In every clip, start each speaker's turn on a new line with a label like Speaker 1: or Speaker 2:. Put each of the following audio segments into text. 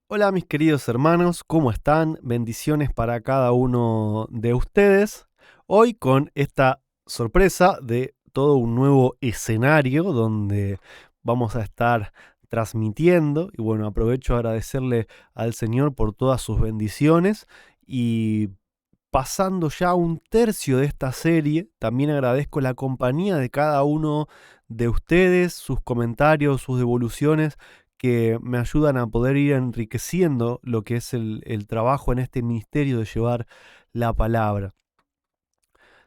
Speaker 1: Hola mis queridos hermanos, ¿cómo están? Bendiciones para cada uno de ustedes. Hoy con esta sorpresa de todo un nuevo escenario donde vamos a estar transmitiendo. Y bueno, aprovecho a agradecerle al Señor por todas sus bendiciones. Y pasando ya un tercio de esta serie, también agradezco la compañía de cada uno de ustedes, sus comentarios, sus devoluciones que me ayudan a poder ir enriqueciendo lo que es el trabajo en este ministerio de llevar la palabra.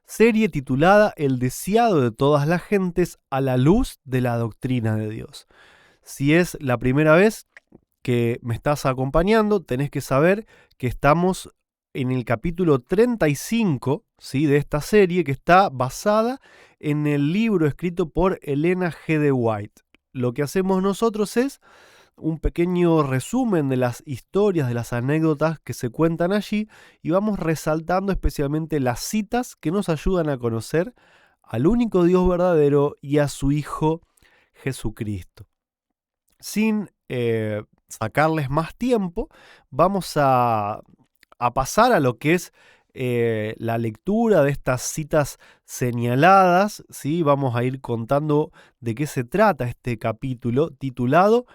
Speaker 1: Serie titulada El deseado de todas las gentes a la luz de la doctrina de Dios. Si es la primera vez que me estás acompañando, tenés que saber que estamos en el capítulo 35, ¿sí?, de esta serie, que está basada en el libro escrito por Elena G. de White. Lo que hacemos nosotros es un pequeño resumen de las historias, de las anécdotas que se cuentan allí, y vamos resaltando especialmente las citas que nos ayudan a conocer al único Dios verdadero y a su Hijo Jesucristo. Sin sacarles más tiempo, vamos a pasar a lo que es la lectura de estas citas señaladas, ¿sí? Vamos a ir contando de qué se trata este capítulo titulado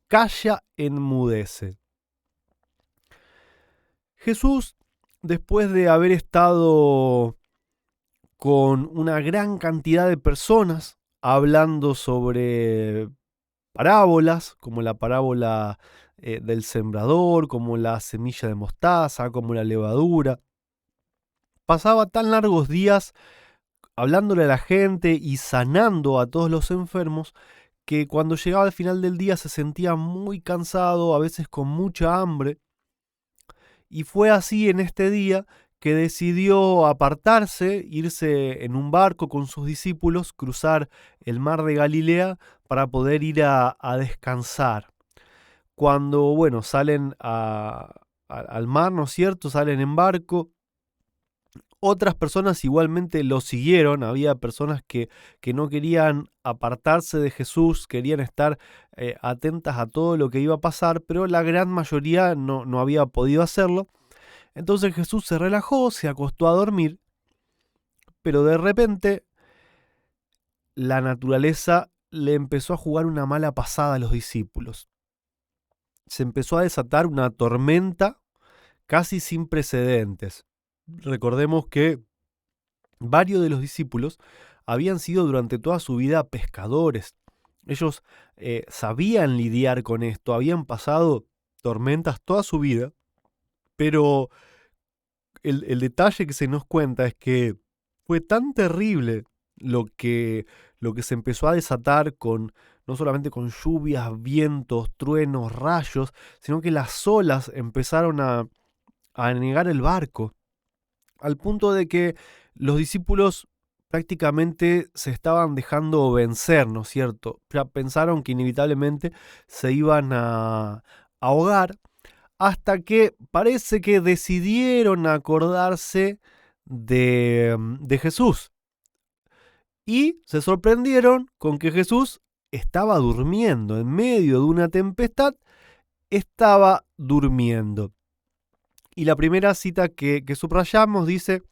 Speaker 1: Calla, enmudece. Jesús, después de haber estado con una gran cantidad de personas hablando sobre parábolas, como la parábola del sembrador, como la semilla de mostaza, como la levadura, pasaba tan largos días hablándole a la gente y sanando a todos los enfermos, que cuando llegaba al final del día se sentía muy cansado, a veces con mucha hambre, y fue así en este día que decidió apartarse, irse en un barco con sus discípulos, cruzar el mar de Galilea para poder ir a descansar. Cuando, bueno, salen al mar, ¿no es cierto? Salen en barco. Otras personas igualmente lo siguieron, había personas que no querían apartarse de Jesús, querían estar atentas a todo lo que iba a pasar, pero la gran mayoría no había podido hacerlo. Entonces Jesús se relajó, se acostó a dormir, pero de repente la naturaleza le empezó a jugar una mala pasada a los discípulos. Se empezó a desatar una tormenta casi sin precedentes. Recordemos que varios de los discípulos habían sido durante toda su vida pescadores. Ellos sabían lidiar con esto, habían pasado tormentas toda su vida, pero el detalle que se nos cuenta es que fue tan terrible lo que se empezó a desatar no solamente con lluvias, vientos, truenos, rayos, sino que las olas empezaron a anegar el barco, al punto de que los discípulos prácticamente se estaban dejando vencer, ¿no es cierto? Ya pensaron que inevitablemente se iban a ahogar, hasta que parece que decidieron acordarse de Jesús. Y se sorprendieron con que Jesús estaba durmiendo, en medio de una tempestad, estaba durmiendo. Y la primera cita que subrayamos dice: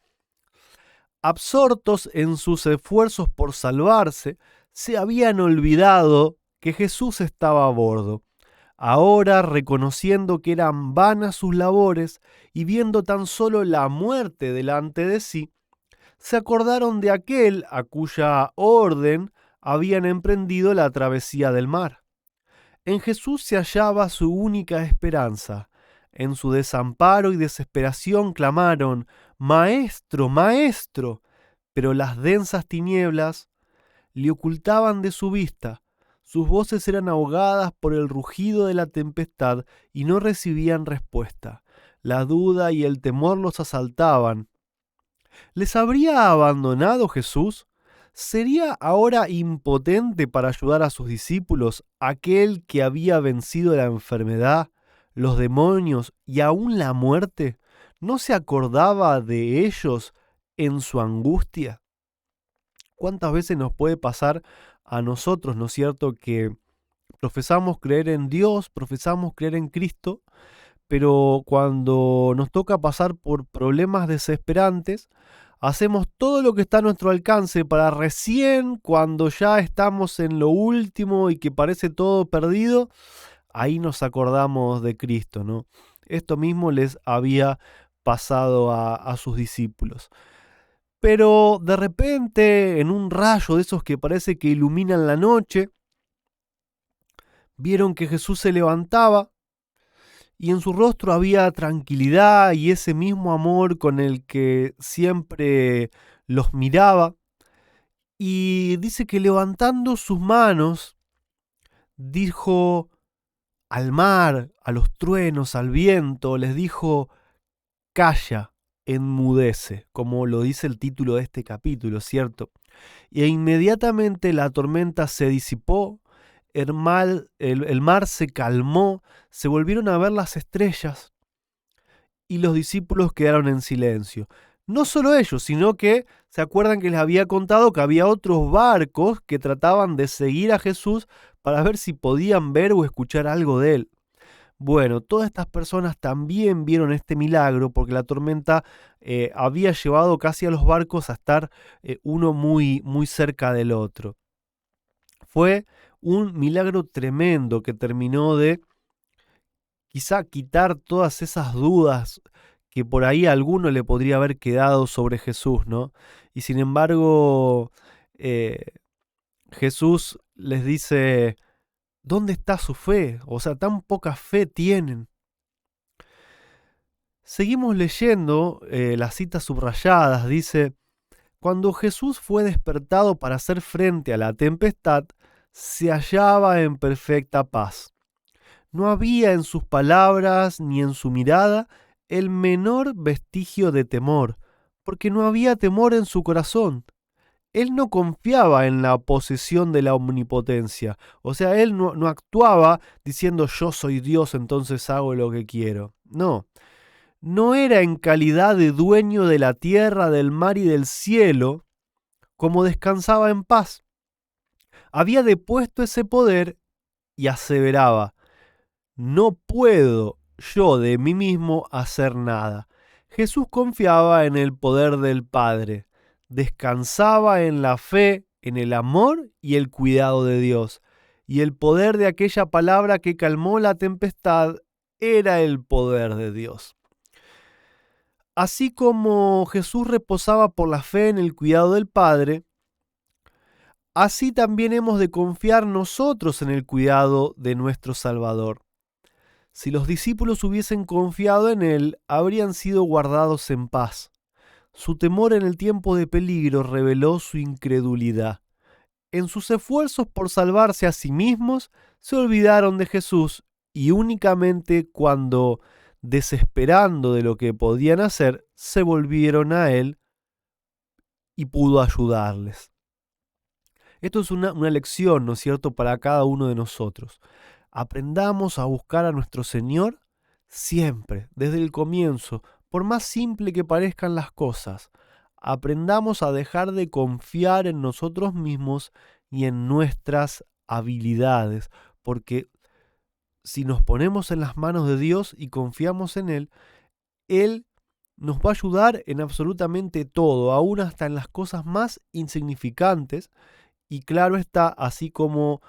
Speaker 1: absortos en sus esfuerzos por salvarse, se habían olvidado que Jesús estaba a bordo. Ahora, reconociendo que eran vanas sus labores y viendo tan solo la muerte delante de sí, se acordaron de aquel a cuya orden habían emprendido la travesía del mar. En Jesús se hallaba su única esperanza. En su desamparo y desesperación clamaron: Maestro, Maestro. Pero las densas tinieblas le ocultaban de su vista. Sus voces eran ahogadas por el rugido de la tempestad y no recibían respuesta. La duda y el temor los asaltaban. ¿Les habría abandonado Jesús? ¿sería ahora impotente para ayudar a sus discípulos aquel que había vencido la enfermedad, los demonios y aún la muerte? ¿No se acordaba de ellos en su angustia? ¿Cuántas veces nos puede pasar a nosotros, no es cierto, que profesamos creer en Dios, profesamos creer en Cristo, pero cuando nos toca pasar por problemas desesperantes, hacemos todo lo que está a nuestro alcance para recién cuando ya estamos en lo último y que parece todo perdido, ahí nos acordamos de Cristo, ¿no? Esto mismo les había pasado a sus discípulos. Pero de repente, en un rayo de esos que parece que iluminan la noche, vieron que Jesús se levantaba y en su rostro había tranquilidad y ese mismo amor con el que siempre los miraba. Y dice que levantando sus manos, dijo al mar, a los truenos, al viento, les dijo: calla, enmudece, como lo dice el título de este capítulo, ¿cierto? E inmediatamente la tormenta se disipó, el mar se calmó, se volvieron a ver las estrellas y los discípulos quedaron en silencio. No solo ellos, sino que se acuerdan que les había contado que había otros barcos que trataban de seguir a Jesús para ver si podían ver o escuchar algo de él. Bueno, todas estas personas también vieron este milagro porque la tormenta había llevado casi a los barcos a estar uno muy, muy cerca del otro. Fue un milagro tremendo que terminó de quizá quitar todas esas dudas que por ahí a alguno le podría haber quedado sobre Jesús, ¿no? Y sin embargo, eh, Jesús les dice: ¿dónde está su fe? O sea, tan poca fe tienen. Seguimos leyendo las citas subrayadas. Dice: cuando Jesús fue despertado para hacer frente a la tempestad, se hallaba en perfecta paz. No había en sus palabras ni en su mirada el menor vestigio de temor, porque no había temor en su corazón. Él no confiaba en la posesión de la omnipotencia, o sea, él no actuaba diciendo yo soy Dios, entonces hago lo que quiero. No era en calidad de dueño de la tierra, del mar y del cielo, como descansaba en paz. Había depuesto ese poder y aseveraba: no puedo yo de mí mismo hacer nada. Jesús confiaba en el poder del Padre, descansaba en la fe, en el amor y el cuidado de Dios. Y el poder de aquella palabra que calmó la tempestad era el poder de Dios. Así como Jesús reposaba por la fe en el cuidado del Padre, así también hemos de confiar nosotros en el cuidado de nuestro Salvador. Si los discípulos hubiesen confiado en Él, habrían sido guardados en paz. Su temor en el tiempo de peligro reveló su incredulidad. En sus esfuerzos por salvarse a sí mismos, se olvidaron de Jesús y únicamente cuando, desesperando de lo que podían hacer, se volvieron a Él y pudo ayudarles. Esto es una lección, ¿no es cierto?, para cada uno de nosotros. Aprendamos a buscar a nuestro Señor siempre, desde el comienzo, por más simple que parezcan las cosas. Aprendamos a dejar de confiar en nosotros mismos y en nuestras habilidades, porque si nos ponemos en las manos de Dios y confiamos en Él nos va a ayudar en absolutamente todo, aún hasta en las cosas más insignificantes. Y claro está, así como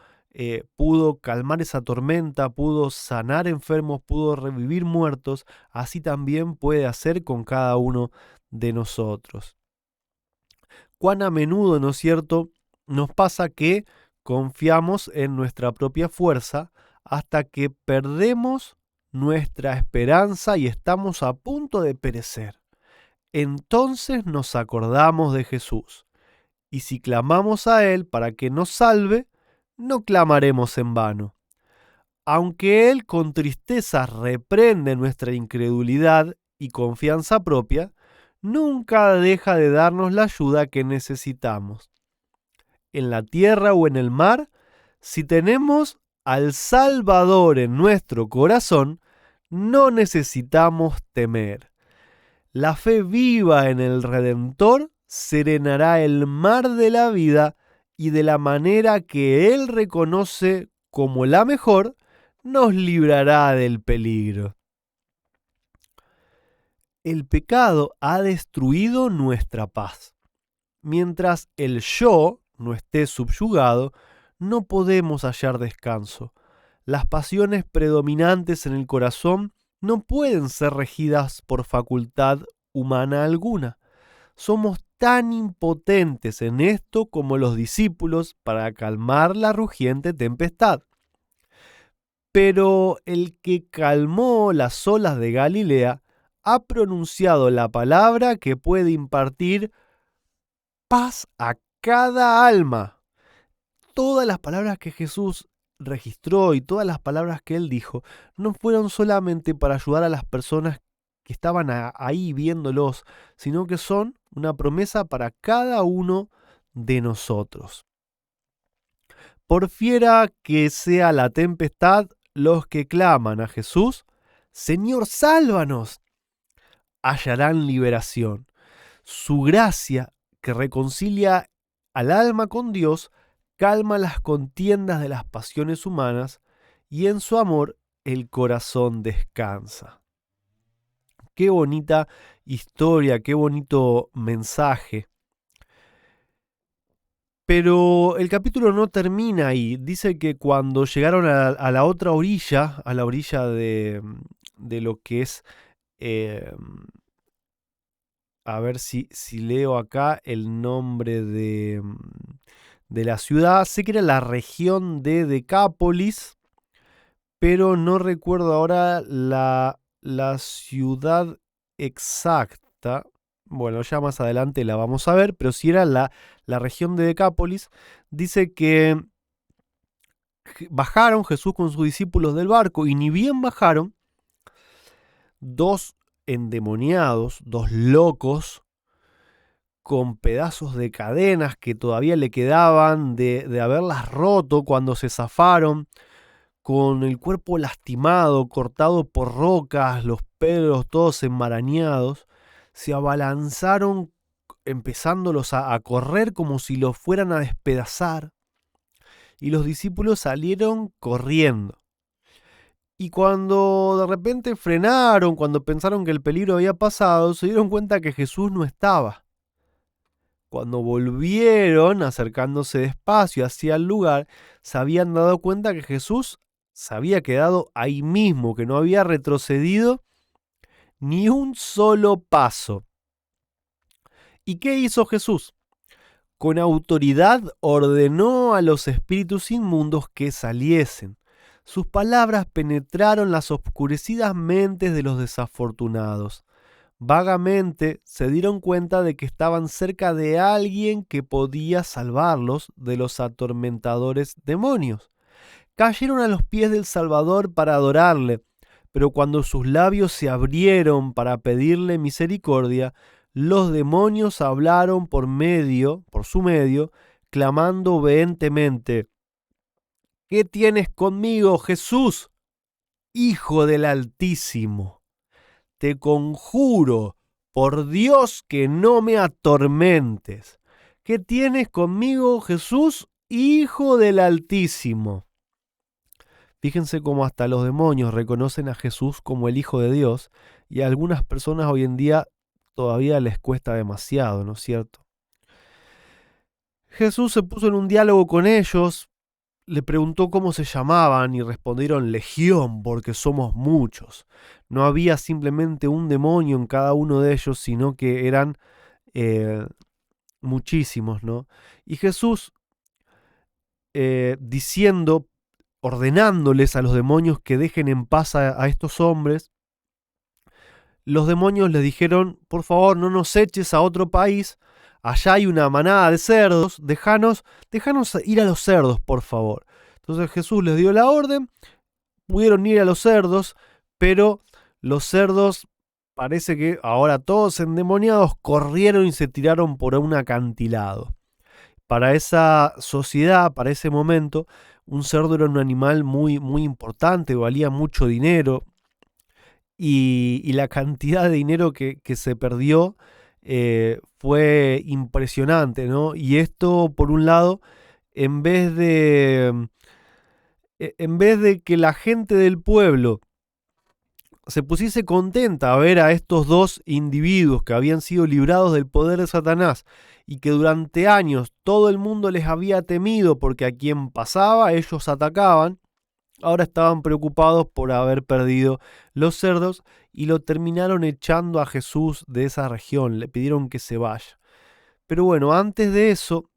Speaker 1: pudo calmar esa tormenta, pudo sanar enfermos, pudo revivir muertos, así también puede hacer con cada uno de nosotros. Cuán a menudo, ¿no es cierto?, nos pasa que confiamos en nuestra propia fuerza hasta que perdemos nuestra esperanza y estamos a punto de perecer. Entonces nos acordamos de Jesús. Y si clamamos a Él para que nos salve, no clamaremos en vano. Aunque Él con tristeza reprende nuestra incredulidad y confianza propia, nunca deja de darnos la ayuda que necesitamos. en la tierra o en el mar, si tenemos al Salvador en nuestro corazón, no necesitamos temer. La fe viva en el Redentor serenará el mar de la vida y de la manera que Él reconoce como la mejor, nos librará del peligro. El pecado ha destruido nuestra paz. Mientras el yo no esté subyugado, no podemos hallar descanso. Las pasiones predominantes en el corazón no pueden ser regidas por facultad humana alguna. Somos tan impotentes en esto como los discípulos para calmar la rugiente tempestad. Pero el que calmó las olas de Galilea ha pronunciado la palabra que puede impartir paz a cada alma. Todas las palabras que Jesús registró y todas las palabras que él dijo no fueron solamente para ayudar a las personas que estaban ahí viéndolos, sino que son una promesa para cada uno de nosotros. Por fiera que sea la tempestad, los que claman a Jesús, Señor, sálvanos, hallarán liberación. Su gracia, que reconcilia al alma con Dios, calma las contiendas de las pasiones humanas y en su amor el corazón descansa. Qué bonita historia, qué bonito mensaje. Pero el capítulo no termina ahí. Dice que cuando llegaron a la otra orilla, a la orilla de lo que es... a ver si leo acá el nombre de la ciudad. Sé que era la región de Decápolis, pero no recuerdo ahora la ciudad exacta. Bueno, ya más adelante la vamos a ver, pero si era la región de Decápolis, dice que bajaron Jesús con sus discípulos del barco y ni bien bajaron, dos endemoniados, dos locos, con pedazos de cadenas que todavía le quedaban de haberlas roto cuando se zafaron, con el cuerpo lastimado, cortado por rocas, los pelos todos enmarañados, se abalanzaron empezándolos a correr como si los fueran a despedazar, y los discípulos salieron corriendo. Y cuando de repente frenaron, cuando pensaron que el peligro había pasado, se dieron cuenta que Jesús no estaba. Cuando volvieron, acercándose despacio hacia el lugar, se habían dado cuenta que Jesús se había quedado ahí mismo, que no había retrocedido ni un solo paso. ¿Y qué hizo Jesús? Con autoridad ordenó a los espíritus inmundos que saliesen. Sus palabras penetraron las oscurecidas mentes de los desafortunados. Vagamente se dieron cuenta de que estaban cerca de alguien que podía salvarlos de los atormentadores demonios. Cayeron a los pies del Salvador para adorarle, pero cuando sus labios se abrieron para pedirle misericordia, los demonios hablaron por su medio, clamando vehementemente: ¿Qué tienes conmigo, Jesús, Hijo del Altísimo? Te conjuro, por Dios, que no me atormentes. ¿Qué tienes conmigo, Jesús, Hijo del Altísimo? Fíjense cómo hasta los demonios reconocen a Jesús como el Hijo de Dios, y a algunas personas hoy en día todavía les cuesta demasiado, ¿no es cierto? Jesús se puso en un diálogo con ellos, le preguntó cómo se llamaban y respondieron Legión, porque somos muchos. No había simplemente un demonio en cada uno de ellos, sino que eran muchísimos, ¿no? Y Jesús ordenándoles a los demonios que dejen en paz a estos hombres, los demonios les dijeron: por favor, no nos eches a otro país, allá hay una manada de cerdos, déjanos ir a los cerdos, por favor. Entonces Jesús les dio la orden, pudieron ir a los cerdos, pero los cerdos, parece que ahora todos endemoniados, corrieron y se tiraron por un acantilado. Para esa sociedad, para ese momento, un cerdo era un animal muy, muy importante, valía mucho dinero, y la cantidad de dinero que se perdió fue impresionante, ¿no? Y esto, por un lado, en vez de que la gente del pueblo se pusiese contenta a ver a estos dos individuos que habían sido librados del poder de Satanás y que durante años todo el mundo les había temido porque a quien pasaba ellos atacaban, ahora estaban preocupados por haber perdido los cerdos y lo terminaron echando a Jesús de esa región, le pidieron que se vaya. Pero bueno, antes de eso,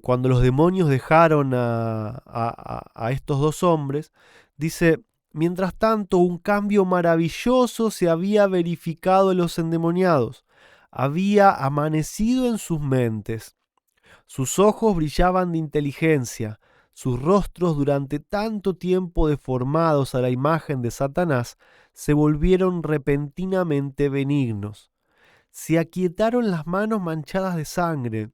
Speaker 1: cuando los demonios dejaron a estos dos hombres, dice: mientras tanto, un cambio maravilloso se había verificado en los endemoniados. Había amanecido en sus mentes. Sus ojos brillaban de inteligencia. Sus rostros, durante tanto tiempo deformados a la imagen de Satanás, se volvieron repentinamente benignos. Se aquietaron las manos manchadas de sangre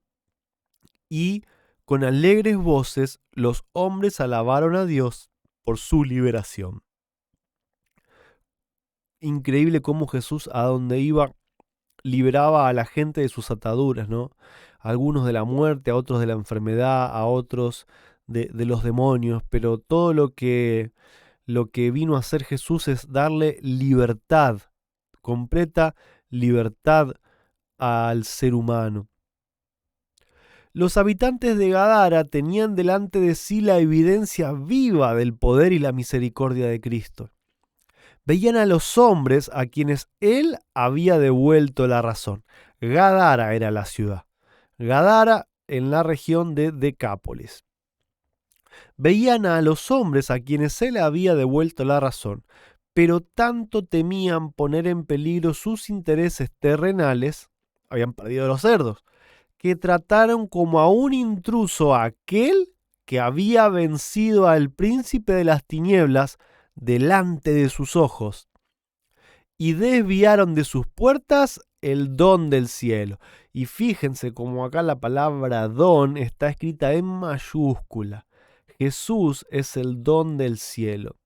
Speaker 1: y, con alegres voces, los hombres alabaron a Dios por su liberación. Increíble cómo Jesús, a donde iba, liberaba a la gente de sus ataduras, ¿no? A algunos de la muerte, a otros de la enfermedad, a otros de los demonios, pero todo lo que vino a hacer Jesús es darle libertad, completa libertad al ser humano. Los habitantes de Gadara tenían delante de sí la evidencia viva del poder y la misericordia de Cristo. Veían a los hombres a quienes él había devuelto la razón. Gadara era la ciudad. Gadara en la región de Decápolis. Veían a los hombres a quienes él había devuelto la razón, pero tanto temían poner en peligro sus intereses terrenales, habían perdido los cerdos, que trataron como a un intruso a aquel que había vencido al príncipe de las tinieblas delante de sus ojos, y desviaron de sus puertas el don del cielo. Y fíjense como acá la palabra don está escrita en mayúscula. Jesús es el don del cielo.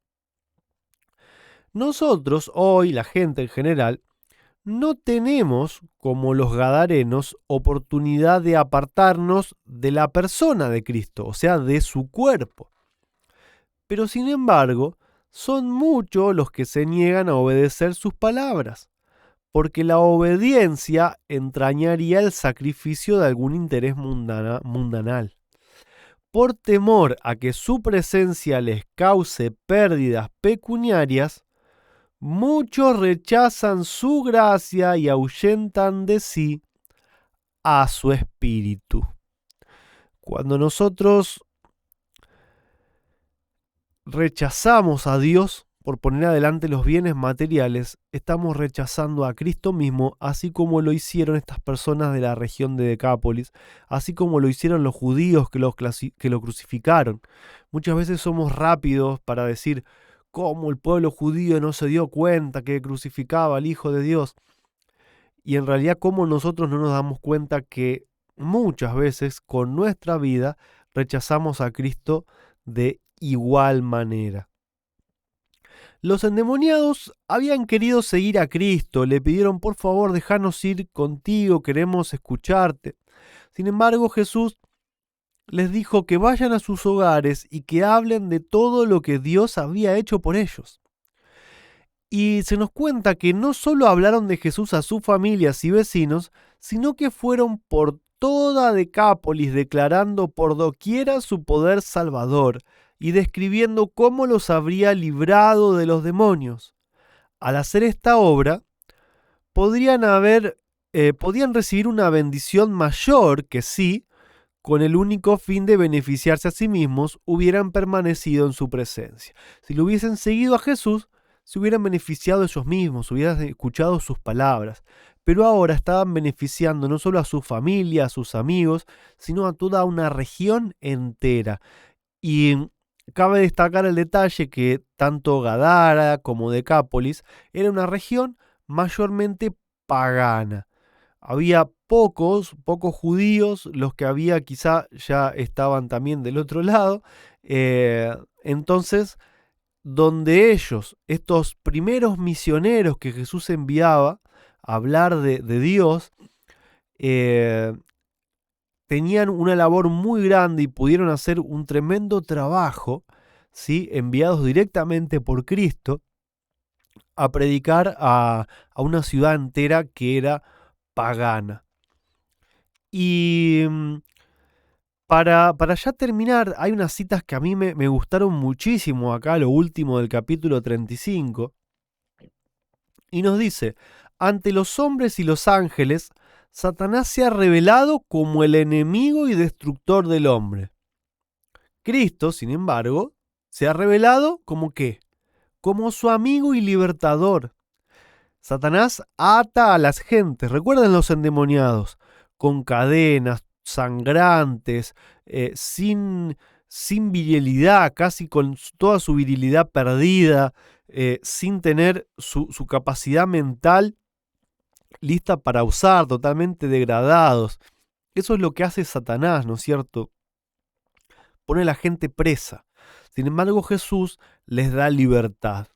Speaker 1: Nosotros, hoy, la gente en general, no tenemos, como los gadarenos, oportunidad de apartarnos de la persona de Cristo, o sea, de su cuerpo. Pero sin embargo, son muchos los que se niegan a obedecer sus palabras, porque la obediencia entrañaría el sacrificio de algún interés mundanal. Por temor a que su presencia les cause pérdidas pecuniarias, muchos rechazan su gracia y ahuyentan de sí a su espíritu. Cuando nosotros rechazamos a Dios por poner adelante los bienes materiales, estamos rechazando a Cristo mismo, así como lo hicieron estas personas de la región de Decápolis, así como lo hicieron los judíos que lo crucificaron. Muchas veces somos rápidos para decir cómo el pueblo judío no se dio cuenta que crucificaba al Hijo de Dios. Y en realidad cómo nosotros no nos damos cuenta que muchas veces con nuestra vida rechazamos a Cristo de igual manera. Los endemoniados habían querido seguir a Cristo, le pidieron: por favor, déjanos ir contigo, queremos escucharte. Sin embargo, Jesús les dijo que vayan a sus hogares y que hablen de todo lo que Dios había hecho por ellos. Y se nos cuenta que no solo hablaron de Jesús a sus familias y vecinos, sino que fueron por toda Decápolis declarando por doquiera su poder salvador y describiendo cómo los habría librado de los demonios. Al hacer esta obra, podían recibir una bendición mayor que si, con el único fin de beneficiarse a sí mismos, hubieran permanecido en su presencia. Si lo hubiesen seguido a Jesús, se hubieran beneficiado ellos mismos, hubieran escuchado sus palabras. Pero ahora estaban beneficiando no solo a su familia, a sus amigos, sino a toda una región entera. Y cabe destacar el detalle que tanto Gadara como Decápolis era una región mayormente pagana. Había pocos judíos, los que había quizá ya estaban también del otro lado. Entonces, donde ellos, estos primeros misioneros que Jesús enviaba a hablar de Dios, tenían una labor muy grande y pudieron hacer un tremendo trabajo, ¿sí? Enviados directamente por Cristo a predicar a una ciudad entera que era pagana. Y para ya terminar, hay unas citas que a mí me gustaron muchísimo acá, lo último del capítulo 35, y nos dice: ante los hombres y los ángeles, Satanás se ha revelado como el enemigo y destructor del hombre. Cristo, sin embargo, se ha revelado como ¿qué? Como su amigo y libertador. Satanás ata a las gentes, recuerden los endemoniados, con cadenas sangrantes, sin virilidad, casi con toda su virilidad perdida, sin tener su capacidad mental lista para usar, totalmente degradados. Eso es lo que hace Satanás, ¿no es cierto? Pone a la gente presa. Sin embargo, Jesús les da libertad.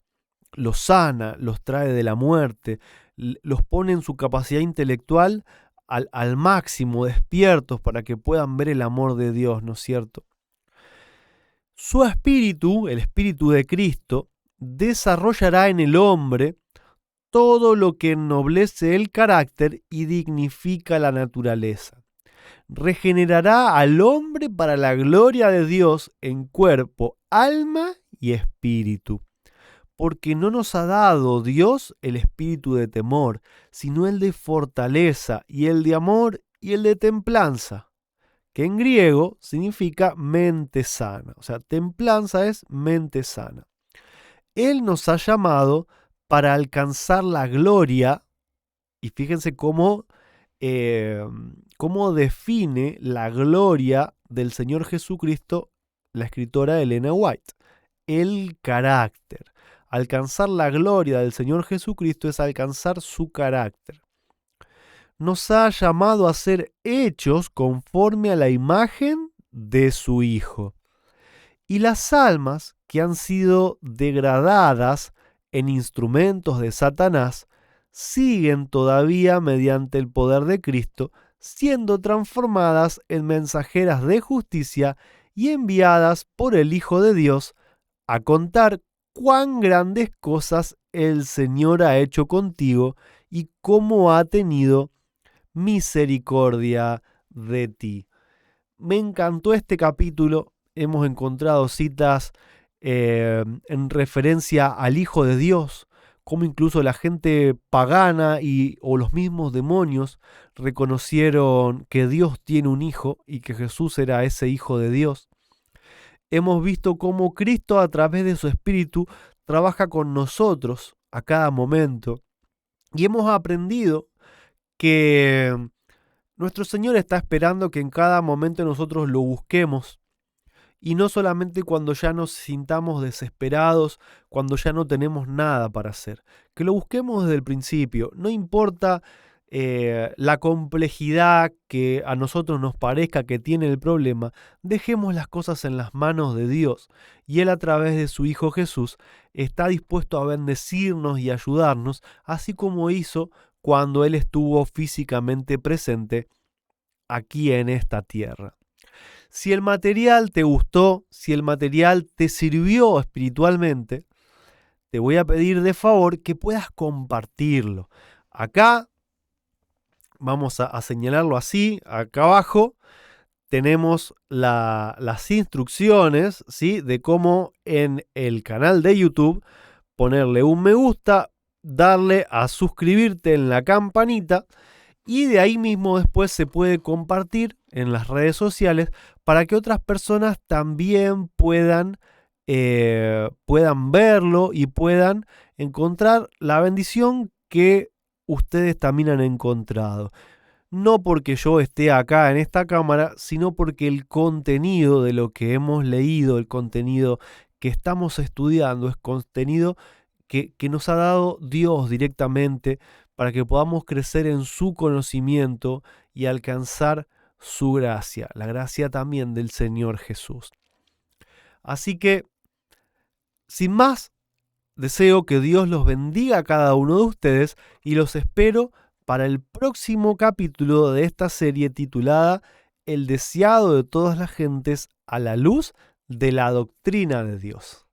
Speaker 1: Los sana, los trae de la muerte, los pone en su capacidad intelectual al máximo, despiertos para que puedan ver el amor de Dios, ¿no es cierto? Su espíritu, el espíritu de Cristo, desarrollará en el hombre todo lo que ennoblece el carácter y dignifica la naturaleza. Regenerará al hombre para la gloria de Dios en cuerpo, alma y espíritu. Porque no nos ha dado Dios el espíritu de temor, sino el de fortaleza y el de amor y el de templanza, que en griego significa mente sana. O sea, templanza es mente sana. Él nos ha llamado para alcanzar la gloria, y fíjense cómo define la gloria del Señor Jesucristo la escritora Elena White. El carácter. Alcanzar la gloria del Señor Jesucristo es alcanzar su carácter. Nos ha llamado a ser hechos conforme a la imagen de su Hijo. Y las almas que han sido degradadas en instrumentos de Satanás siguen todavía mediante el poder de Cristo siendo transformadas en mensajeras de justicia y enviadas por el Hijo de Dios a contar cuán grandes cosas el Señor ha hecho contigo y cómo ha tenido misericordia de ti. Me encantó este capítulo. Hemos encontrado citas en referencia al Hijo de Dios, como incluso la gente pagana o los mismos demonios reconocieron que Dios tiene un hijo y que Jesús era ese Hijo de Dios. Hemos visto cómo Cristo a través de su Espíritu trabaja con nosotros a cada momento. Y hemos aprendido que nuestro Señor está esperando que en cada momento nosotros lo busquemos. Y no solamente cuando ya nos sintamos desesperados, cuando ya no tenemos nada para hacer. Que lo busquemos desde el principio. No importa la complejidad que a nosotros nos parezca que tiene el problema, dejemos las cosas en las manos de Dios. Y Él a través de su Hijo Jesús está dispuesto a bendecirnos y ayudarnos, así como hizo cuando Él estuvo físicamente presente aquí en esta tierra. Si el material te gustó, si el material te sirvió espiritualmente, te voy a pedir de favor que puedas compartirlo. Acá, vamos a señalarlo así, acá abajo, tenemos las instrucciones, ¿sí?, de cómo en el canal de YouTube ponerle un me gusta, darle a suscribirte en la campanita, y de ahí mismo después se puede compartir en las redes sociales para que otras personas también puedan verlo y puedan encontrar la bendición que ustedes también han encontrado. No porque yo esté acá en esta cámara, sino porque el contenido de lo que hemos leído, el contenido que estamos estudiando, es contenido que nos ha dado Dios directamente para que podamos crecer en su conocimiento y alcanzar su gracia, la gracia también del Señor Jesús. Así que, sin más, deseo que Dios los bendiga a cada uno de ustedes y los espero para el próximo capítulo de esta serie titulada El deseado de todas las gentes a la luz de la doctrina de Dios.